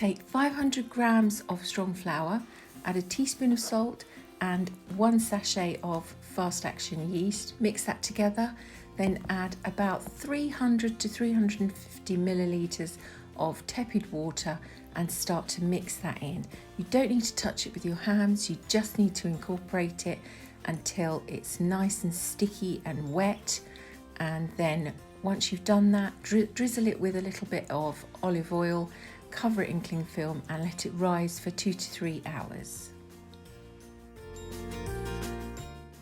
Take 500 grams of strong flour, add a teaspoon of salt and 1 sachet of fast action yeast. Mix that together, then add about 300 to 350 milliliters of tepid water and start to mix that in. You don't need to touch it with your hands, you just need to incorporate it until it's nice and sticky and wet. And then once you've done that, drizzle it with a little bit of olive oil, cover it in cling film and let it rise for 2 to 3 hours.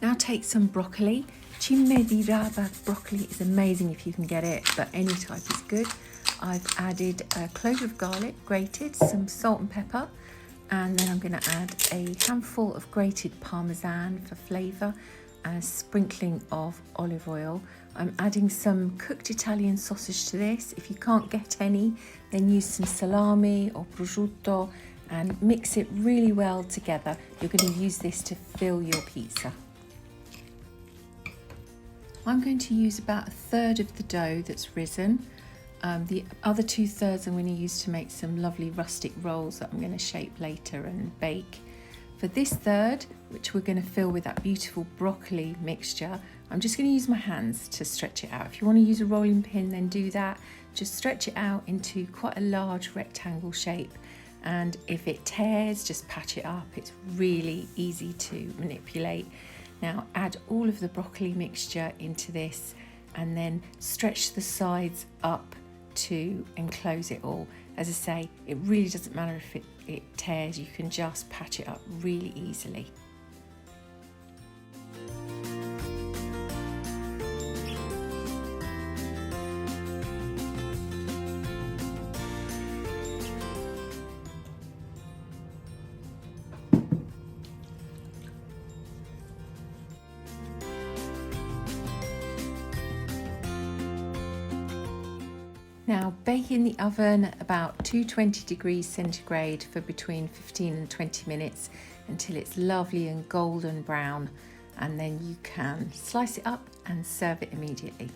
Now take some broccoli. Cimi di raba broccoli is amazing if you can get it, but any type is good. I've added a clove of garlic grated, some salt and pepper, and then I'm going to add a handful of grated parmesan for flavour and a sprinkling of olive oil. I'm adding some cooked Italian sausage to this. If you can't get any, then use some salami or prosciutto and mix it really well together. You're going to use this to fill your pizza. I'm going to use about 1/3 of the dough that's risen. The other 2/3 I'm going to use to make some lovely rustic rolls that I'm going to shape later and bake. For this third, which we're going to fill with that beautiful broccoli mixture, I'm just going to use my hands to stretch it out. If you want to use a rolling pin, then do that. Just stretch it out into quite a large rectangle shape. And if it tears, just patch it up. It's really easy to manipulate. Now add all of the broccoli mixture into this and then stretch the sides up to enclose it all. As I say, it really doesn't matter if it tears, you can just patch it up really easily. Now bake in the oven at about 220 degrees centigrade for between 15 and 20 minutes until it's lovely and golden brown, and then you can slice it up and serve it immediately.